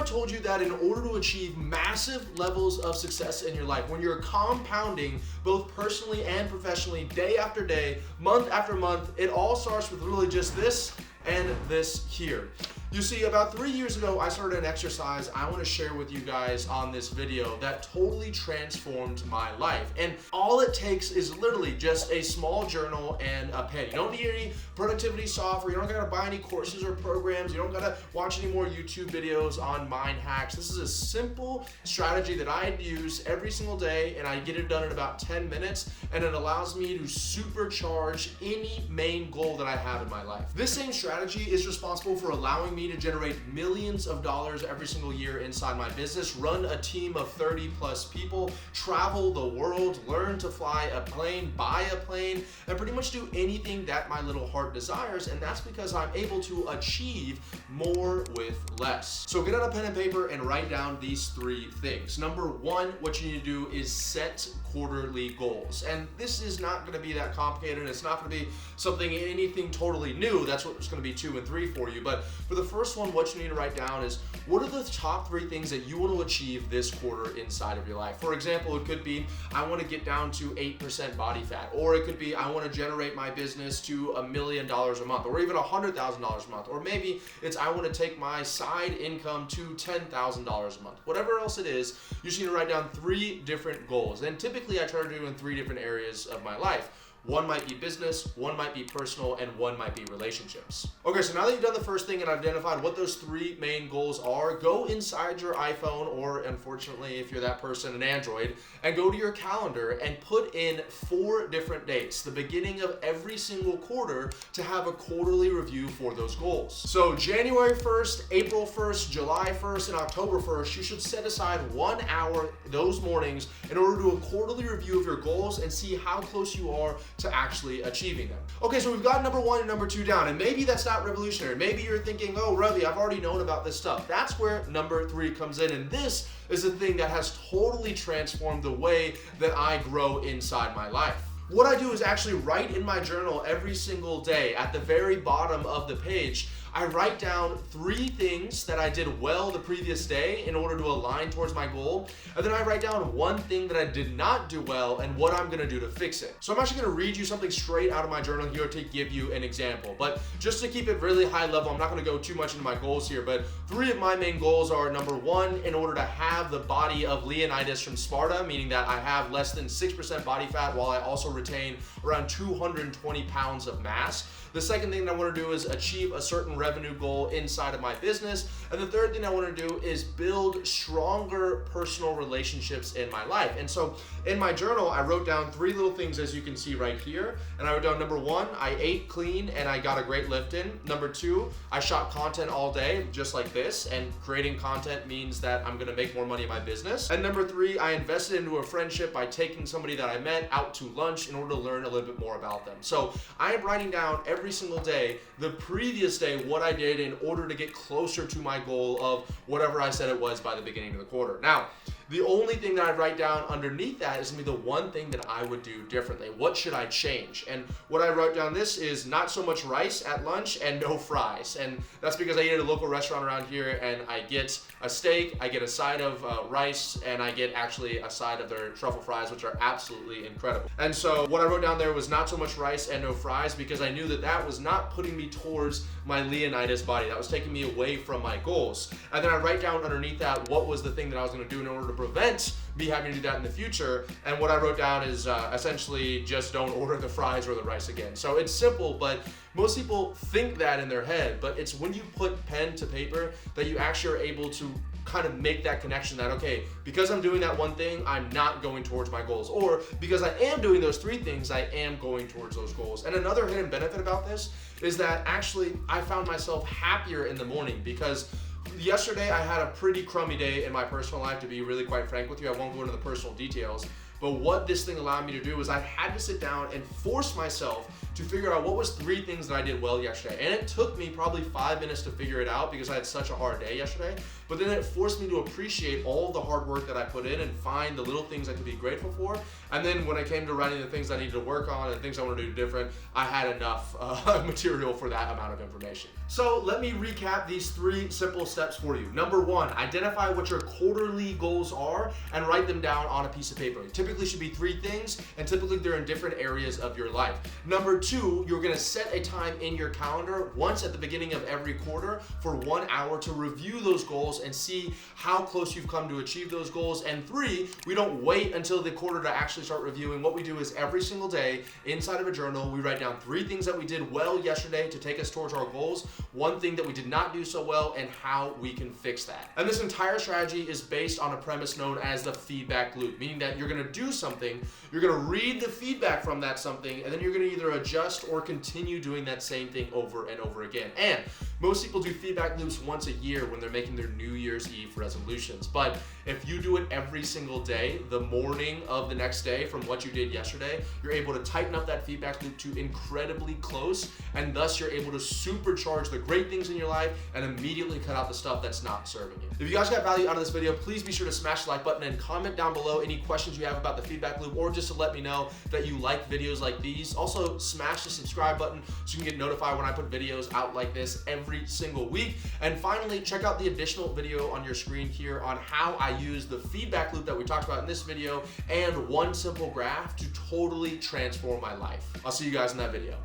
told you that in order to achieve massive levels of success in your life, when you're compounding both personally and professionally, day after day, month after month, it all starts with really just this and this here. You see, about 3 years ago, I started an exercise I want to share with you guys on this video that totally transformed my life. And all it takes is literally just a small journal and a pen. You don't need any productivity software. You don't gotta buy any courses or programs. You don't gotta watch any more YouTube videos on mind hacks. This is a simple strategy that I use every single day, and I get it done in about 10 minutes, and it allows me to supercharge any main goal that I have in my life. This same strategy is responsible for allowing me to generate millions of dollars every single year inside my business, run a team of 30 plus people, travel the world, learn to fly a plane, buy a plane, and pretty much do anything that my little heart desires. And that's because I'm able to achieve more with less. So get out a pen and paper and write down these 3 things. Number 1, what you need to do is set quarterly goals. And this is not going to be that complicated. It's not going to be anything totally new. That's what's going to be 2 and 3 for you. But for the first one, what you need to write down is, what are the top 3 things that you want to achieve this quarter inside of your life? For example, it could be, I want to get down to 8% body fat, or it could be, I want to generate my business to $1 million a month, or even $100,000 a month, or maybe it's, I want to take my side income to $10,000 a month. Whatever else it is, you just need to write down 3 different goals. And typically I try to do in 3 different areas of my life. 1 might be business, 1 might be personal, and 1 might be relationships. Okay, so now that you've done the first thing and identified what those 3 main goals are, go inside your iPhone, or unfortunately, if you're that person, an Android, and go to your calendar and put in 4 different dates, the beginning of every single quarter, to have a quarterly review for those goals. So January 1st, April 1st, July 1st, and October 1st, you should set aside 1 hour those mornings in order to do a quarterly review of your goals and see how close you are to actually achieving them. Okay, so we've got number 1 and number 2 down, and maybe that's not revolutionary. Maybe you're thinking, oh, Ravi, I've already known about this stuff. That's where number 3 comes in, and this is the thing that has totally transformed the way that I grow inside my life. What I do is actually write in my journal every single day. At the very bottom of the page, I write down 3 things that I did well the previous day in order to align towards my goal. And then I write down 1 thing that I did not do well and what I'm gonna do to fix it. So I'm actually gonna read you something straight out of my journal here to give you an example. But just to keep it really high level, I'm not gonna go too much into my goals here, but 3 of my main goals are, number 1, in order to have the body of Leonidas from Sparta, meaning that I have less than 6% body fat while I also retain around 220 pounds of mass. The second thing that I want to do is achieve a certain revenue goal inside of my business. And the third thing I want to do is build stronger personal relationships in my life. And so in my journal, I wrote down 3 little things, as you can see right here. And I wrote down, number 1, I ate clean and I got a great lift in. Number 2, I shot content all day, just like this. And creating content means that I'm going to make more money in my business. And number 3, I invested into a friendship by taking somebody that I met out to lunch in order to learn a little bit more about them. So I am writing down every single day, the previous day, what I did in order to get closer to my goal of whatever I said it was by the beginning of the quarter. Now, the only thing that I write down underneath that is gonna be the 1 thing that I would do differently. What should I change? And what I wrote down this is not so much rice at lunch and no fries. And that's because I eat at a local restaurant around here and I get a steak, I get a side of rice, and I get actually a side of their truffle fries, which are absolutely incredible. And so what I wrote down there was not so much rice and no fries, because I knew that that was not putting me towards my Leonidas body. That was taking me away from my goals. And then I write down underneath that what was the thing that I was gonna do in order to prevent me having to do that in the future. And what I wrote down is essentially just don't order the fries or the rice again. So it's simple, but most people think that in their head, but it's when you put pen to paper that you actually are able to kind of make that connection that, okay, because I'm doing that 1 thing, I'm not going towards my goals. Or because I am doing those 3 things, I am going towards those goals. And another hidden benefit about this is that actually I found myself happier in the morning, because yesterday I had a pretty crummy day in my personal life, to be really quite frank with you. I won't go into the personal details. But what this thing allowed me to do was I had to sit down and force myself to figure out what was 3 things that I did well yesterday. And it took me probably 5 minutes to figure it out because I had such a hard day yesterday. But then it forced me to appreciate all of the hard work that I put in and find the little things I could be grateful for. And then when I came to writing the things I needed to work on and things I want to do different, I had enough material for that amount of information. So let me recap these 3 simple steps for you. Number 1, identify what your quarterly goals are and write them down on a piece of paper. It typically should be 3 things, and typically they're in different areas of your life. Number 2, you're gonna set a time in your calendar once at the beginning of every quarter for 1 hour to review those goals and see how close you've come to achieve those goals. And 3, we don't wait until the quarter to actually start reviewing. What we do is every single day inside of a journal, we write down 3 things that we did well yesterday to take us towards our goals, 1 thing that we did not do so well, and how we can fix that. And this entire strategy is based on a premise known as the feedback loop, meaning that you're gonna do something, you're gonna read the feedback from that something, and then you're gonna either adjust or continue doing that same thing over and over again. And most people do feedback loops once a year when they're making their New Year's Eve resolutions. But if you do it every single day, the morning of the next day from what you did yesterday, you're able to tighten up that feedback loop to incredibly close, and thus you're able to supercharge the great things in your life and immediately cut out the stuff that's not serving you. If you guys got value out of this video, please be sure to smash the like button and comment down below any questions you have about the feedback loop, or just to let me know that you like videos like these. Also, smash the subscribe button so you can get notified when I put videos out like this every single week. And finally, check out the additional video on your screen here on how I use the feedback loop that we talked about in this video and 1 simple graph to totally transform my life. I'll see you guys in that video.